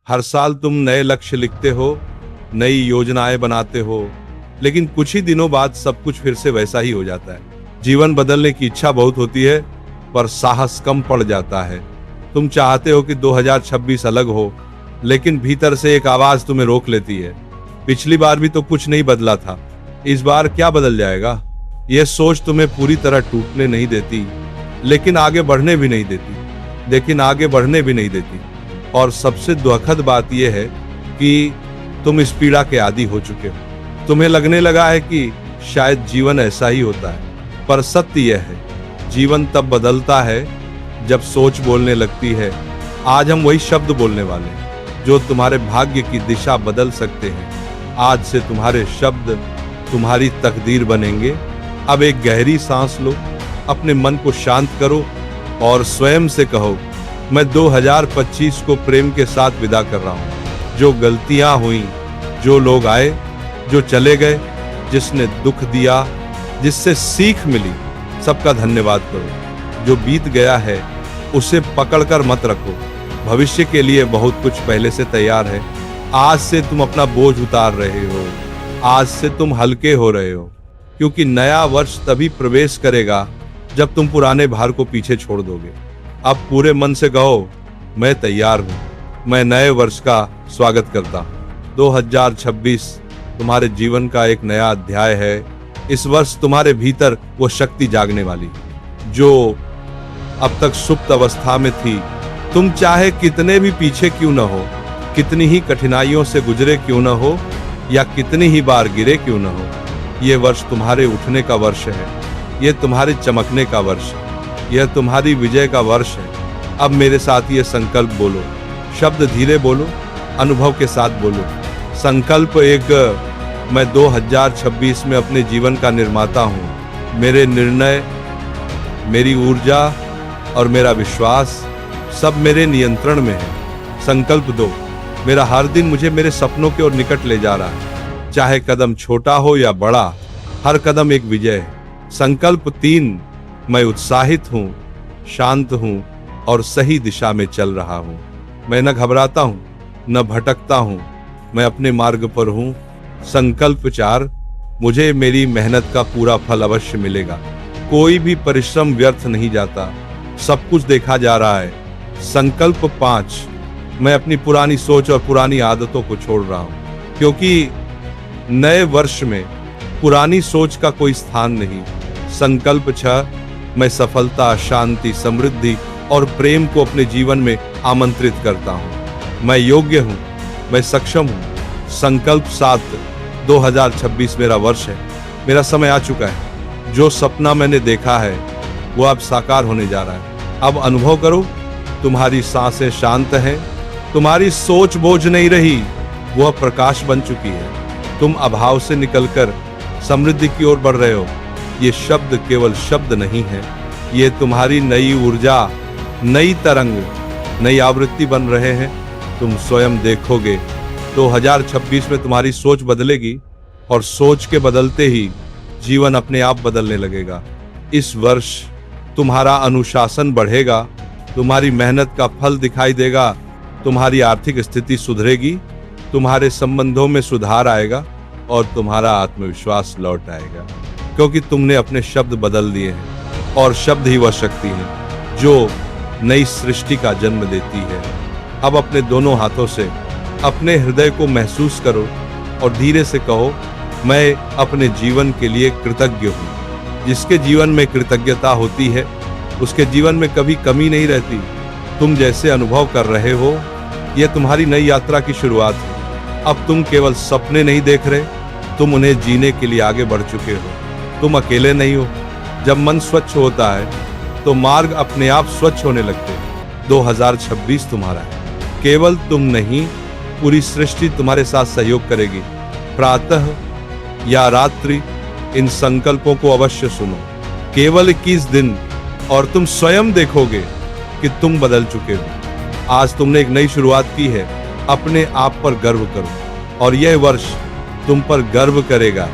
हर साल तुम नए लक्ष्य लिखते हो, नई योजनाएं बनाते हो, लेकिन कुछ ही दिनों बाद सब कुछ फिर से वैसा ही हो जाता है। जीवन बदलने की इच्छा बहुत होती है, पर साहस कम पड़ जाता है। तुम चाहते हो कि 2026 अलग हो, लेकिन भीतर से एक आवाज तुम्हें रोक लेती है। पिछली बार भी तो कुछ नहीं बदला था, इस बार क्या बदल जाएगा? यह सोच तुम्हें पूरी तरह टूटने नहीं देती, लेकिन आगे बढ़ने भी नहीं देती। और सबसे दुखद बात यह है कि तुम इस पीड़ा के आदी हो चुके हो। तुम्हें लगने लगा है कि शायद जीवन ऐसा ही होता है, पर सत्य यह है, जीवन तब बदलता है जब सोच बोलने लगती है। आज हम वही शब्द बोलने वाले हैं जो तुम्हारे भाग्य की दिशा बदल सकते हैं। आज से तुम्हारे शब्द तुम्हारी तकदीर बनेंगे। अब एक गहरी सांस लो, अपने मन को शांत करो और स्वयं से कहो, मैं 2025 को प्रेम के साथ विदा कर रहा हूँ। जो गलतियां हुई, जो लोग आए, जो चले गए, जिसने दुख दिया, जिससे सीख मिली, सबका धन्यवाद करो। जो बीत गया है उसे पकड़कर मत रखो। भविष्य के लिए बहुत कुछ पहले से तैयार है। आज से तुम अपना बोझ उतार रहे हो, आज से तुम हल्के हो रहे हो, क्योंकि नया वर्ष तभी प्रवेश करेगा जब तुम पुराने भार को पीछे छोड़ दोगे। अब पूरे मन से कहो, मैं तैयार हूं, मैं नए वर्ष का स्वागत करता हूं। 2026 तुम्हारे जीवन का एक नया अध्याय है। इस वर्ष तुम्हारे भीतर वो शक्ति जागने वाली जो अब तक सुप्त अवस्था में थी। तुम चाहे कितने भी पीछे क्यों न हो, कितनी ही कठिनाइयों से गुजरे क्यों न हो, या कितनी ही बार गिरे क्यों न हो, ये वर्ष तुम्हारे उठने का वर्ष है। ये तुम्हारे चमकने का वर्ष है। यह तुम्हारी विजय का वर्ष है। अब मेरे साथ ये संकल्प बोलो, शब्द धीरे बोलो, अनुभव के साथ बोलो। संकल्प एक, मैं 2026 में अपने जीवन का निर्माता हूँ। मेरे निर्णय, मेरी ऊर्जा और मेरा विश्वास सब मेरे नियंत्रण में है। संकल्प 2, मेरा हर दिन मुझे मेरे सपनों की ओर निकट ले जा रहा है। चाहे कदम छोटा हो या बड़ा, हर कदम एक विजय है। संकल्प 3, मैं उत्साहित हूँ, शांत हूँ और सही दिशा में चल रहा हूँ। मैं न घबराता हूँ, न भटकता हूँ, मैं अपने मार्ग पर हूँ। संकल्प 4, मुझे मेरी मेहनत का पूरा फल अवश्य मिलेगा। कोई भी परिश्रम व्यर्थ नहीं जाता, सब कुछ देखा जा रहा है। संकल्प 5, मैं अपनी पुरानी सोच और पुरानी आदतों को छोड़ रहा हूँ, क्योंकि नए वर्ष में पुरानी सोच का कोई स्थान नहीं। संकल्प 6, मैं सफलता, शांति, समृद्धि और प्रेम को अपने जीवन में आमंत्रित करता हूँ। मैं योग्य हूँ, मैं सक्षम हूँ। संकल्प 7, 2026 मेरा वर्ष है। मेरा समय आ चुका है। जो सपना मैंने देखा है वो अब साकार होने जा रहा है। अब अनुभव करो, तुम्हारी सांसें शांत हैं, तुम्हारी सोच बोझ नहीं रही, वह प्रकाश बन चुकी है। तुम अभाव से निकलकर समृद्धि की ओर बढ़ रहे हो। ये शब्द केवल शब्द नहीं है, ये तुम्हारी नई ऊर्जा, नई तरंग, नई आवृत्ति बन रहे हैं। तुम स्वयं देखोगे 2026 में तुम्हारी सोच बदलेगी, और सोच के बदलते ही जीवन अपने आप बदलने लगेगा। इस वर्ष तुम्हारा अनुशासन बढ़ेगा, तुम्हारी मेहनत का फल दिखाई देगा, तुम्हारी आर्थिक स्थिति सुधरेगी, तुम्हारे संबंधों में सुधार आएगा और तुम्हारा आत्मविश्वास लौट आएगा, क्योंकि तुमने अपने शब्द बदल दिए हैं। और शब्द ही वह शक्ति है जो नई सृष्टि का जन्म देती है। अब अपने दोनों हाथों से अपने हृदय को महसूस करो और धीरे से कहो, मैं अपने जीवन के लिए कृतज्ञ हूँ। जिसके जीवन में कृतज्ञता होती है उसके जीवन में कभी कमी नहीं रहती। तुम जैसे अनुभव कर रहे हो, यह तुम्हारी नई यात्रा की शुरुआत है। अब तुम केवल सपने नहीं देख रहे, तुम उन्हें जीने के लिए आगे बढ़ चुके हो। तुम अकेले नहीं हो। जब मन स्वच्छ होता है तो मार्ग अपने आप स्वच्छ होने लगते हैं। 2026 तुम्हारा है। केवल तुम नहीं, पूरी सृष्टि तुम्हारे साथ सहयोग करेगी। प्रातः या रात्रि इन संकल्पों को अवश्य सुनो। केवल 21 दिन और तुम स्वयं देखोगे कि तुम बदल चुके हो। आज तुमने एक नई शुरुआत की है। अपने आप पर गर्व करो और यह वर्ष तुम पर गर्व करेगा।